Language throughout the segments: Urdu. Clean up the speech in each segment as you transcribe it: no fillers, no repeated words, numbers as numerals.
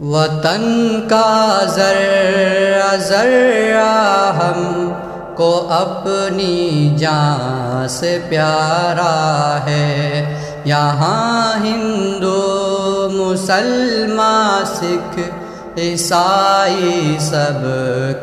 وطن کا ذرہ ذرہ ہم کو اپنی جان سے پیارا ہے۔ یہاں ہندو مسلمان سکھ عیسائی سب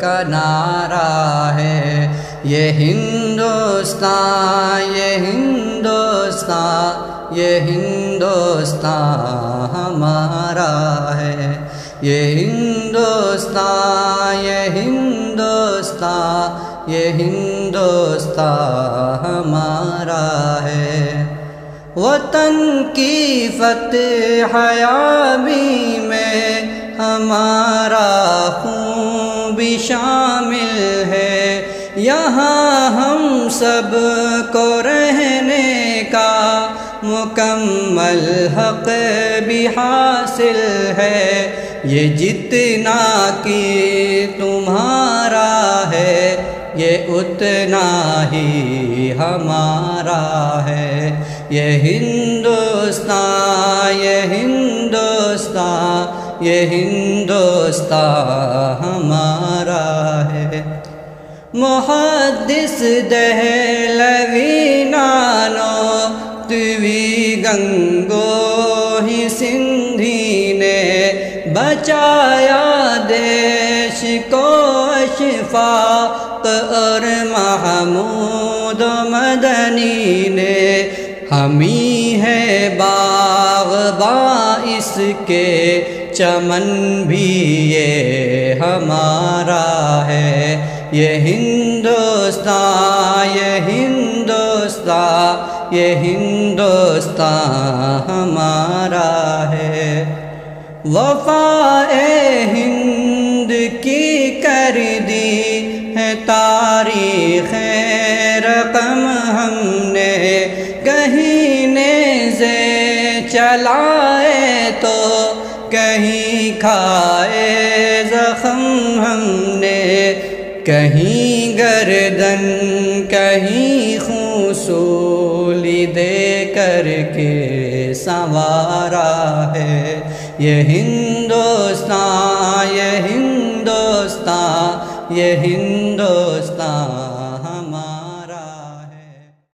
کا نعرہ ہے۔ یہ ہندوستان، یہ ہندوستان، یہ ہندوستان ہمارا ہے۔ یہ ہندوستان، یہ ہندوستان، یہ ہندوستان ہمارا ہے۔ وطن کی فتح یابی میں ہمارا خون بھی شامل ہے۔ یہاں ہم سب کو رہنے کا مکمل حق بھی حاصل ہے۔ یہ جتنا کہ تمہارا ہے یہ اتنا ہی ہمارا ہے۔ یہ ہندوستان، یہ ہندوستان، یہ ہندوستان ہمارا ہے۔ محدث دہلوی نانوتوی گنگوہی سندھی نے بچایا دیش کو اشفاق اور محمود مدنی نے۔ ہمیں ہے باغباں اس کے چمن بھی یہ ہمارا ہے۔ یہ ہندوستان، یہ ہندوستان، یہ ہندوستان ہمارا ہے۔ وفائے ہند کی کر دی ہے تاریخ رقم ہم نے۔ کہیں نیزے چلائے تو کہیں کھائے زخم ہم نے۔ کہیں گردن کہیں خونسولی دے کر کے سنوارا ہے۔ یہ ہندوستان، یہ ہندوستان، یہ